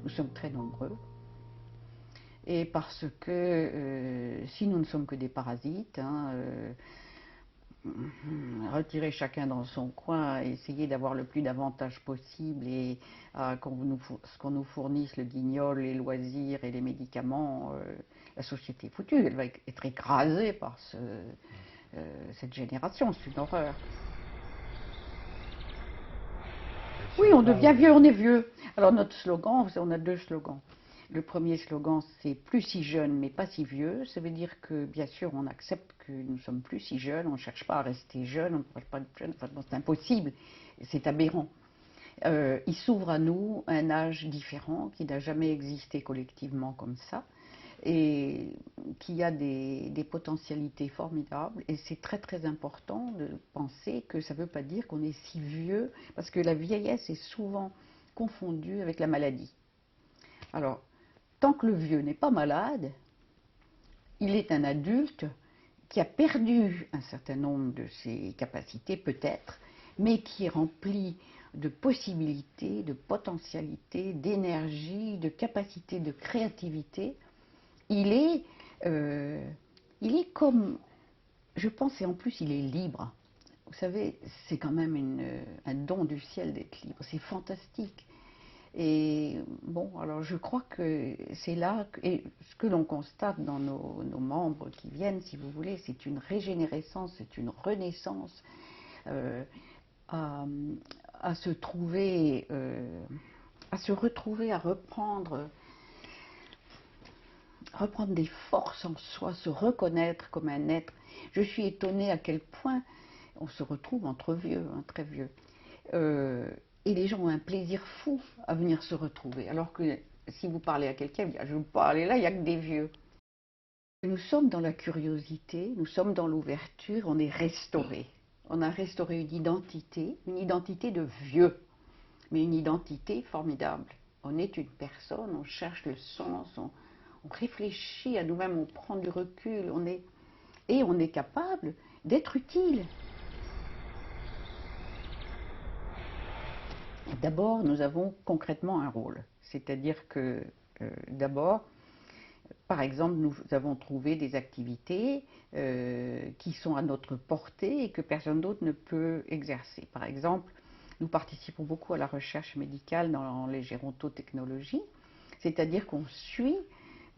nous sommes très nombreux. Et parce que si nous ne sommes que des parasites, retirer chacun dans son coin, essayer d'avoir le plus d'avantages possible et ce qu'on nous fournisse le guignol, les loisirs et les médicaments, la société est foutue, elle va être écrasée par cette génération, c'est une horreur. Oui, on devient vieux, on est vieux. Alors notre slogan, on a deux slogans. Le premier slogan, c'est plus si jeune, mais pas si vieux. Ça veut dire que, bien sûr, on accepte que nous sommes plus si jeunes, on ne cherche pas à rester jeune, on ne cherche pas à être jeune, enfin, c'est impossible, c'est aberrant. Il s'ouvre à nous un âge différent qui n'a jamais existé collectivement comme ça et qui a des potentialités formidables. Et c'est très très important de penser que ça ne veut pas dire qu'on est si vieux, parce que la vieillesse est souvent confondue avec la maladie. Alors, tant que le vieux n'est pas malade, il est un adulte qui a perdu un certain nombre de ses capacités peut-être, mais qui est rempli de possibilités, de potentialités, d'énergie, de capacités de créativité. Il est, euh, il est comme, je pense, et en plus il est libre. Vous savez, c'est quand même un don du ciel d'être libre, c'est fantastique. Et bon, alors je crois que c'est là, et ce que l'on constate dans nos membres qui viennent, si vous voulez, c'est une régénérescence, c'est une renaissance euh, à, à se trouver, à se retrouver, à reprendre des forces en soi, se reconnaître comme un être. Je suis étonnée à quel point on se retrouve entre vieux, très vieux. Et les gens ont un plaisir fou à venir se retrouver. Alors que si vous parlez à quelqu'un, il dit, je ne veux pas aller là, il n'y a que des vieux. Nous sommes dans la curiosité, nous sommes dans l'ouverture, on est restauré. On a restauré une identité de vieux, mais une identité formidable. On est une personne, on cherche le sens, on réfléchit à nous-mêmes, on prend du recul, et on est capable d'être utile. D'abord, nous avons concrètement un rôle, c'est-à-dire que d'abord, par exemple, nous avons trouvé des activités qui sont à notre portée et que personne d'autre ne peut exercer. Par exemple, nous participons beaucoup à la recherche médicale dans les gérontotechnologies, c'est-à-dire qu'on suit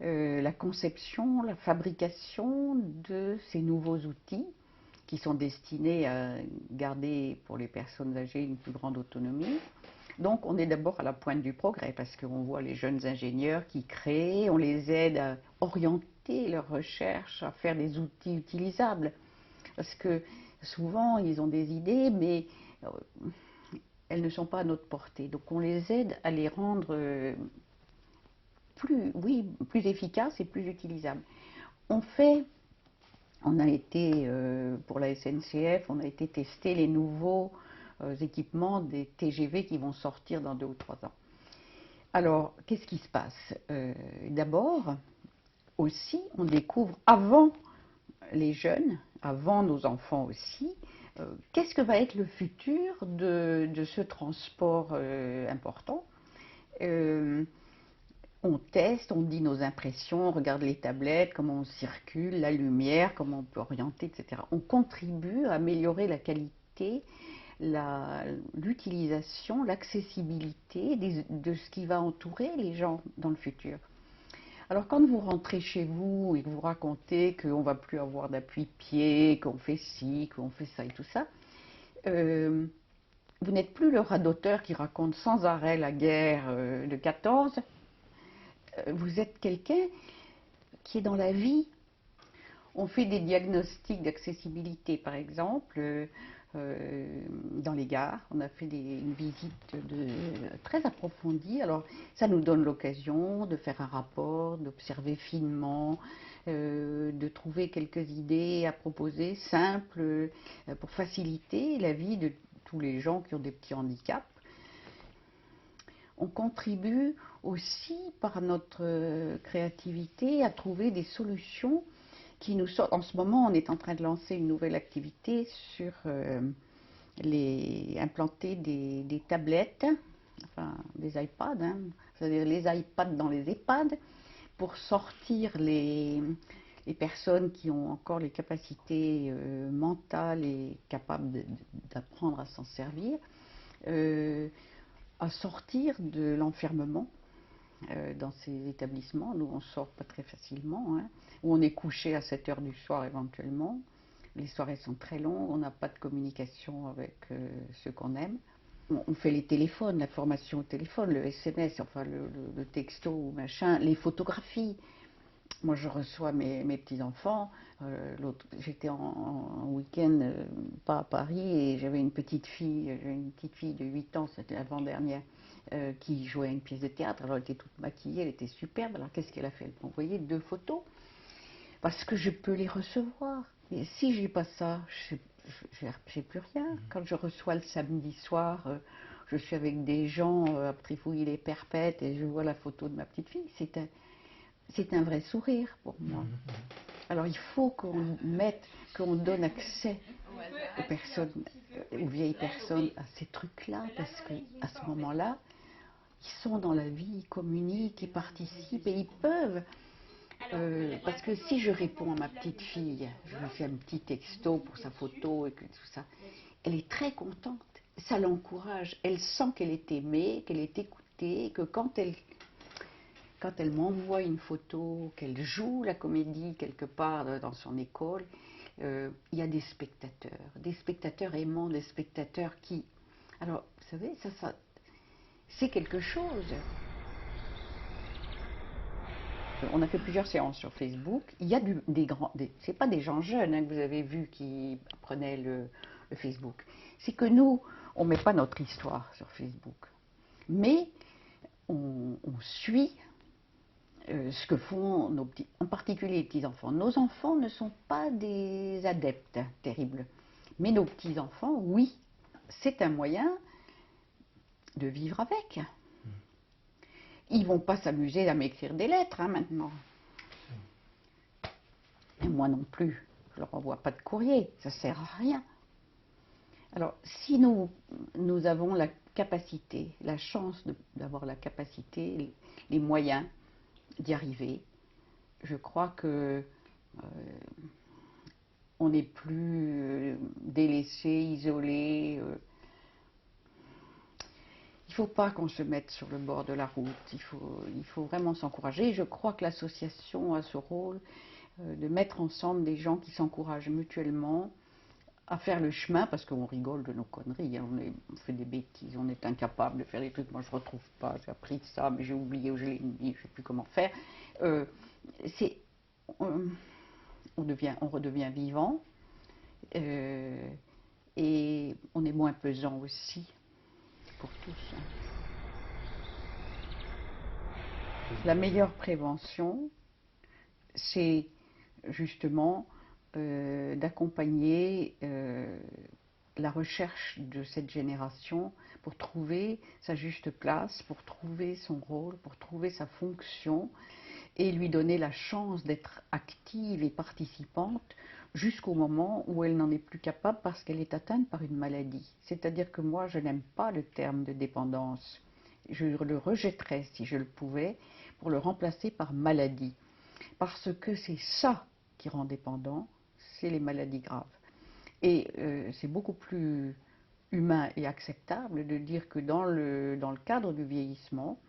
la conception, la fabrication de ces nouveaux outils qui sont destinés à garder pour les personnes âgées une plus grande autonomie. Donc on est d'abord à la pointe du progrès parce qu'on voit les jeunes ingénieurs qui créent, on les aide à orienter leurs recherches, à faire des outils utilisables. Parce que souvent ils ont des idées mais elles ne sont pas à notre portée. Donc on les aide à les rendre plus efficaces et plus utilisables. On a été, pour la SNCF, on a été tester les nouveaux équipements des TGV qui vont sortir dans 2 ou 3 ans. Alors, qu'est-ce qui se passe D'abord, aussi, on découvre avant les jeunes, avant nos enfants aussi, qu'est-ce que va être le futur de ce transport important. On teste, on dit nos impressions, on regarde les tablettes, comment on circule, la lumière, comment on peut orienter, etc. On contribue à améliorer la qualité, l'utilisation, l'accessibilité de ce qui va entourer les gens dans le futur. Alors quand vous rentrez chez vous et que vous racontez qu'on ne va plus avoir d'appui-pied, qu'on fait ci, qu'on fait ça et tout ça, vous n'êtes plus le radoteur qui raconte sans arrêt la guerre de 14. Vous êtes quelqu'un qui est dans la vie. On fait des diagnostics d'accessibilité, par exemple, dans les gares. On a fait une visite très approfondie. Alors, ça nous donne l'occasion de faire un rapport, d'observer finement, de trouver quelques idées à proposer, simples, pour faciliter la vie de tous les gens qui ont des petits handicaps. On contribue aussi par notre créativité à trouver des solutions qui nous sortent. En ce moment, on est en train de lancer une nouvelle activité sur implanter des tablettes, enfin des iPads, c'est-à-dire les iPads dans les EHPAD, pour sortir les personnes qui ont encore les capacités mentales et capables d'apprendre à s'en servir, à sortir de l'enfermement dans ces établissements. Nous, on ne sort pas très facilement, hein, où on est couché à 7 heures du soir éventuellement. Les soirées sont très longues, on n'a pas de communication avec ceux qu'on aime. On fait les téléphones, la formation au téléphone, le SMS, enfin le texto ou machin, les photographies. Moi, je reçois mes petits-enfants. J'étais en week-end, pas à Paris, et j'avais une petite fille de 8 ans, c'était l'avant-dernière, qui jouait à une pièce de théâtre. Alors, elle était toute maquillée, elle était superbe. Alors, qu'est-ce qu'elle a fait? Elle m'a envoyé 2 photos, parce que je peux les recevoir. Et si j'ai pas ça, j'ai plus rien. Quand je reçois le samedi soir, je suis avec des gens à trifouiller les perpètes et je vois la photo de ma petite fille. C'est un vrai sourire pour moi. Alors il faut qu'on donne accès aux personnes, aux vieilles personnes à ces trucs-là, parce qu'à ce moment-là, ils sont dans la vie, ils communiquent, ils participent et ils peuvent. Parce que si je réponds à ma petite fille, je lui fais un petit texto pour sa photo et que tout ça, elle est très contente. Ça l'encourage. Elle sent qu'elle est aimée, qu'elle est écoutée, que quand elle m'envoie une photo, qu'elle joue la comédie quelque part dans son école, il y a des spectateurs aimants, des spectateurs qui... Alors, vous savez, ça c'est quelque chose. On a fait plusieurs séances sur Facebook. Il y a des grands... c'est pas des gens jeunes hein, que vous avez vus qui prenaient le Facebook. C'est que nous, on ne met pas notre histoire sur Facebook. Mais on suit ce que font nos petits, en particulier les petits-enfants. Nos enfants ne sont pas des adeptes terribles, mais nos petits-enfants, oui, c'est un moyen de vivre avec. Ils vont pas s'amuser à m'écrire des lettres hein, maintenant. Et moi non plus, je leur envoie pas de courrier, ça sert à rien. Alors, si nous avons la capacité, la chance d'avoir la capacité, les moyens d'y arriver, je crois que on n'est plus délaissé, isolé. Il ne faut pas qu'on se mette sur le bord de la route, il faut vraiment s'encourager. Je crois que l'association a ce rôle de mettre ensemble des gens qui s'encouragent mutuellement à faire le chemin, parce qu'on rigole de nos conneries, hein, on fait des bêtises, on est incapable de faire des trucs, moi je ne retrouve pas, j'ai appris ça, mais j'ai oublié ou je l'ai mis, je ne sais plus comment faire. On redevient vivant, et on est moins pesant aussi, pour tous. Hein. La meilleure prévention, c'est justement d'accompagner la recherche de cette génération pour trouver sa juste place, pour trouver son rôle, pour trouver sa fonction et lui donner la chance d'être active et participante jusqu'au moment où elle n'en est plus capable parce qu'elle est atteinte par une maladie. C'est-à-dire que moi, je n'aime pas le terme de dépendance. Je le rejetterais si je le pouvais pour le remplacer par maladie. Parce que c'est ça qui rend dépendant, c'est les maladies graves. Et c'est beaucoup plus humain et acceptable de dire que dans le cadre du vieillissement,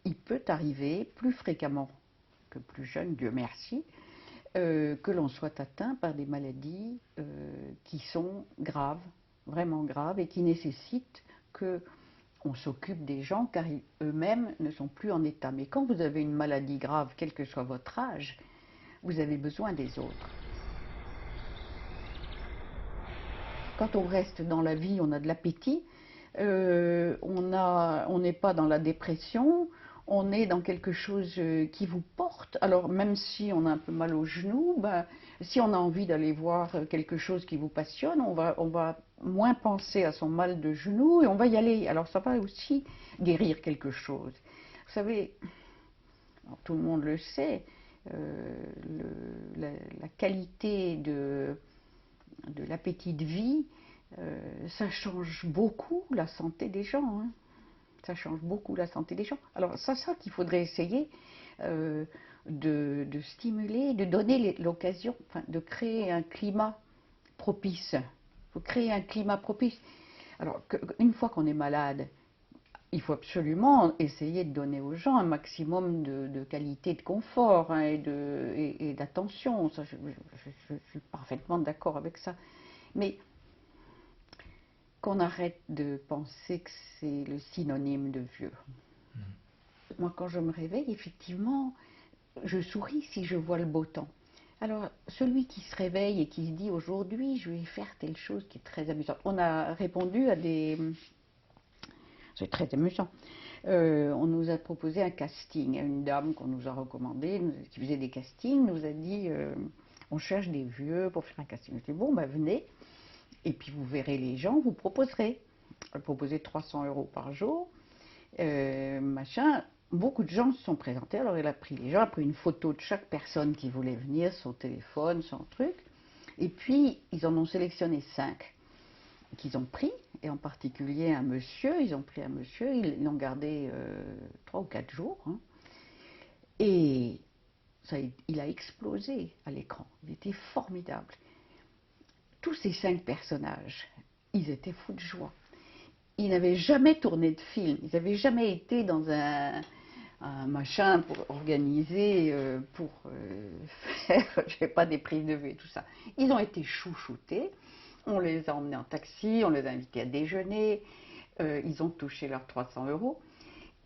il peut arriver plus fréquemment que plus jeune, Dieu merci, que l'on soit atteint par des maladies qui sont graves, vraiment graves, et qui nécessitent qu'on s'occupe des gens car eux-mêmes ne sont plus en état. Mais quand vous avez une maladie grave, quel que soit votre âge, vous avez besoin des autres. Quand on reste dans la vie, on a de l'appétit, on n'est pas dans la dépression, on est dans quelque chose qui vous porte. Alors même si on a un peu mal aux genoux, ben, si on a envie d'aller voir quelque chose qui vous passionne, on va moins penser à son mal de genoux et on va y aller. Alors ça va aussi guérir quelque chose. Vous savez, tout le monde le sait, la qualité de l'appétit de vie, ça change beaucoup la santé des gens. Hein. Ça change beaucoup la santé des gens. Alors, c'est ça qu'il faudrait essayer de stimuler, de donner l'occasion, enfin, de créer un climat propice. Il faut créer un climat propice. Alors, une fois qu'on est malade, il faut absolument essayer de donner aux gens un maximum de qualité, de confort, hein, et d'attention. Ça, je suis parfaitement d'accord avec ça. Mais qu'on arrête de penser que c'est le synonyme de vieux. Moi, quand je me réveille, effectivement, je souris si je vois le beau temps. Alors, celui qui se réveille et qui se dit aujourd'hui, je vais faire telle chose qui est très amusante. On a répondu à des... C'est très amusant. On nous a proposé un casting. Une dame qu'on nous a recommandée, qui faisait des castings, nous a dit on cherche des vieux pour faire un casting. Je dis bon, ben venez, et puis vous verrez les gens, vous proposerez. Elle proposait 300 € par jour, machin. Beaucoup de gens se sont présentés, alors elle a pris les gens, a pris une photo de chaque personne qui voulait venir, son téléphone, son truc, et puis ils en ont sélectionné 5 qu'ils ont pris, et en particulier un monsieur, ils ont pris un monsieur, ils l'ont gardé 3 ou 4 jours, hein, et ça, il a explosé à l'écran, il était formidable. Tous ces 5 personnages, ils étaient fous de joie. Ils n'avaient jamais tourné de film, ils n'avaient jamais été dans un machin pour organiser, pour faire, je sais pas, des prises de vue et tout ça. Ils ont été chouchoutés, on les a emmenés en taxi, on les a invités à déjeuner, ils ont touché leurs 300 €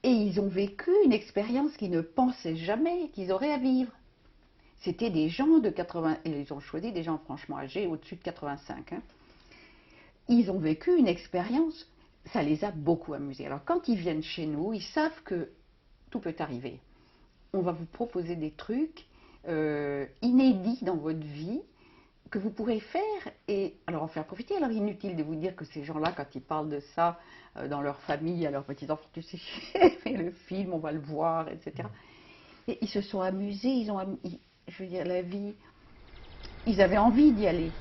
et ils ont vécu une expérience qu'ils ne pensaient jamais qu'ils auraient à vivre. C'était des gens de 80, ils ont choisi des gens franchement âgés, au-dessus de 85. Hein. Ils ont vécu une expérience, ça les a beaucoup amusés. Alors quand ils viennent chez nous, ils savent que tout peut arriver. On va vous proposer des trucs inédits dans votre vie que vous pourrez faire et alors en faire profiter. Alors inutile de vous dire que ces gens-là, quand ils parlent de ça dans leur famille, à leurs petits-enfants, tu sais, mais le film, on va le voir, etc. Et ils se sont amusés, je veux dire, la vie, ils avaient envie d'y aller.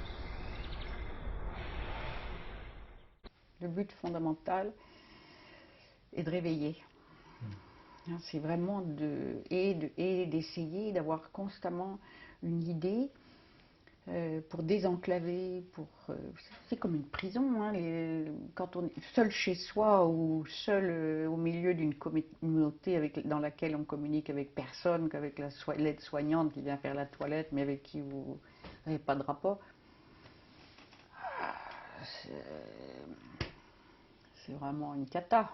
Le but fondamental est de réveiller. C'est vraiment d'essayer d'avoir constamment une idée pour désenclaver, c'est comme une prison, hein, quand on est seul chez soi ou seul au milieu d'une communauté dans laquelle on communique avec personne, qu'avec l'aide-soignante qui vient faire la toilette, mais avec qui vous n'avez pas de rapport. C'est vraiment une cata.